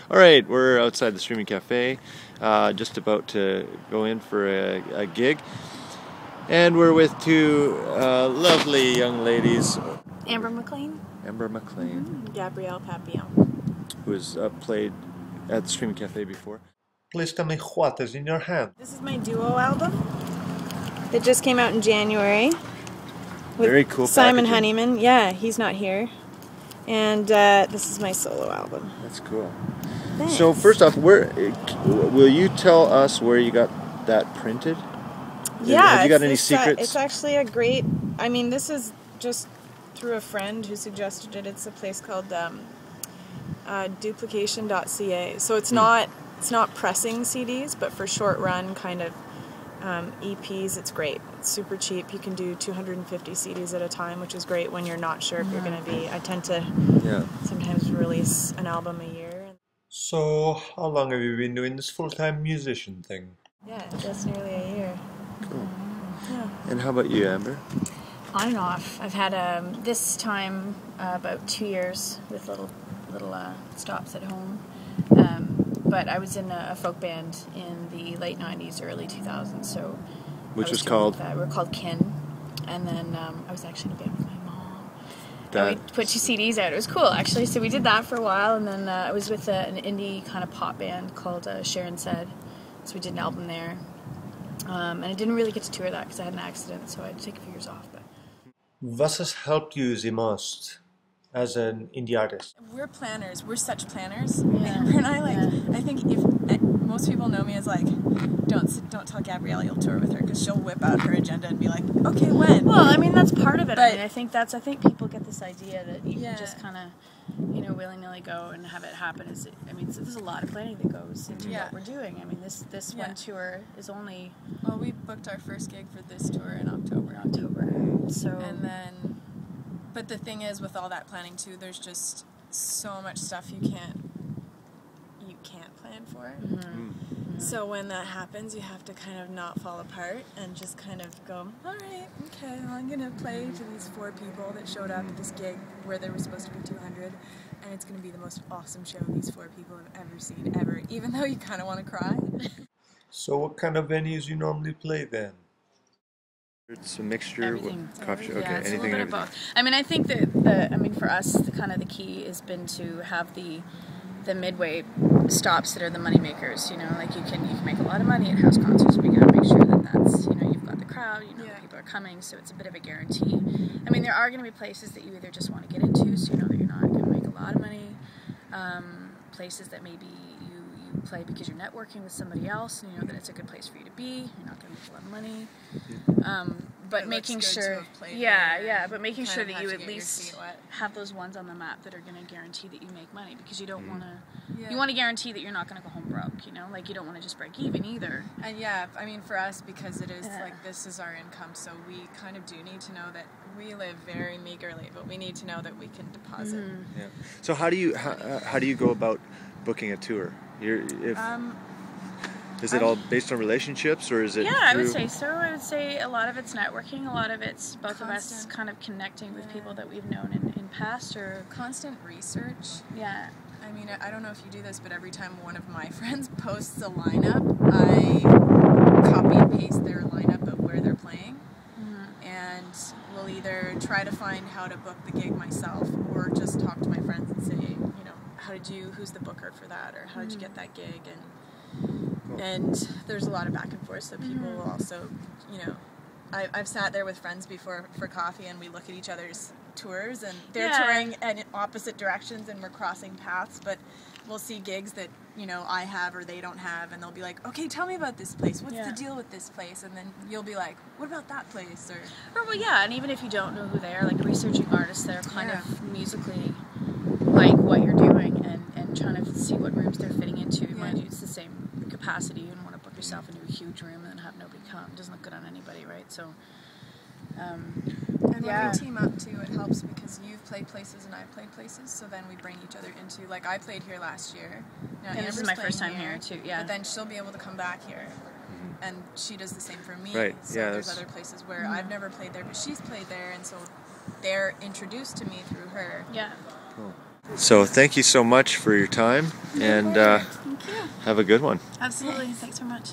Alright, we're outside the streaming cafe, just about to go in for a gig, and we're with two lovely young ladies. Ambre McLean. Ambre McLean. Gabrielle Papillon. Who has played at the streaming cafe before. Please tell me what is in your hand. This is my duo album. It just came out in January. With Very cool Simon packaging. Honeyman. Yeah, he's not here. And this is my solo album. That's cool. Thanks. So first off, will you tell us where you got that printed? Yeah. Have you got any secrets? It's actually a great, I mean, this is just through a friend who suggested it. It's a place called duplication.ca. So it's not pressing CDs, but for short run kind of EPs, it's great. It's super cheap. You can do 250 CDs at a time, which is great when you're not sure if you're going to be. I tend to sometimes release an album a year. So, how long have you been doing this full-time musician thing? Yeah, just nearly a year. Cool. Yeah. And how about you, Amber? On and off. I've had this time about 2 years with little stops at home. But I was in a folk band in the late 90s, early 2000s. So Which was called? We were called Kin. And then I was actually in a band with my mom. That. And we put 2 CDs out. It was cool, actually. So we did that for a while. And then I was with an indie kind of pop band called Sharon Said. So we did an album there. And I didn't really get to tour that because I had an accident. So I had to take a few years off. But What has helped you the most as an indie artist? We're planners. We're such planners. Amber and I I think if most people know me as don't tell Gabrielle you'll tour with her because she'll whip out her agenda and be like, okay, when? well, I mean that's part of it. But I think people get this idea that you can just kind of willy-nilly go and have it happen. I mean, so there's a lot of planning that goes into what we're doing. I mean, this one tour is only. Well, we booked our first gig for this tour in October. So And then, but the thing is, with all that planning too, there's just so much stuff you can't plan for. So when that happens, you have to kind of not fall apart and just kind of go, all right, okay, well, I'm gonna play to these 4 people that showed up at this gig where there was supposed to be 200, and it's gonna be the most awesome show these 4 people have ever seen, ever, even though you kind of want to cry. So what kind of venues you normally play then? It's a mixture. Everything. Coffee shop. Okay, Yeah, it's a anything little and bit of everything. both. I mean, I think that for us, the key has been to have the midway stops that are the money makers. You can make a lot of money at house concerts, but you gotta make sure that's you've got the crowd, people are coming, so it's a bit of a guarantee. I mean, there are going to be places that you either just want to get into, so you know that you're not going to make a lot of money. Places that maybe you play because you're networking with somebody else, and you know that it's a good place for you to be. You're not going to make a lot of money. But making sure, but making sure that you at least have those ones on the map that are going to guarantee that you make money, because you don't want to. You want to guarantee that you're not going to go home broke. You don't want to just break even either. And I mean, for us, because it is this is our income, so we kind of do need to know that we live very meagerly, but we need to know that we can deposit. Yeah. So how do you go about booking a tour? Is it all based on relationships, or is it? Yeah, I would say so. I would say a lot of it's networking. A lot of it's both of us kind of connecting with people that we've known in past or constant research. Yeah. I mean, I don't know if you do this, but every time one of my friends posts a lineup, I copy and paste their lineup of where they're playing, and will either try to find how to book the gig myself, or just talk to my friends and say, who's the booker for that, or how did you get that gig, and there's a lot of back and forth, so people will also, I've sat there with friends before for coffee, and we look at each other's tours, and they're touring in opposite directions, and we're crossing paths, but we'll see gigs that, I have or they don't have, and they'll be like, okay, tell me about this place, what's the deal with this place, and then you'll be like, what about that place, or and even if you don't know who they are, like researching artists that are kind of musically like what you're doing, and trying to see what rooms they're fitting into. Mind you, it's the same capacity. You don't want to book yourself into a huge room and then have nobody come. It doesn't look good on anybody, right? So and when we team up too, it helps because you've played places and I've played places, so then we bring each other into, like, I played here last year. Now, and this is my first time here too, but then she'll be able to come back here, and she does the same for me. Right. So there's other places where I've never played there, but she's played there, and so they're introduced to me through her. Yeah. Cool. So thank you so much for your time, and Thank you. have a good one. Absolutely. Thanks so much.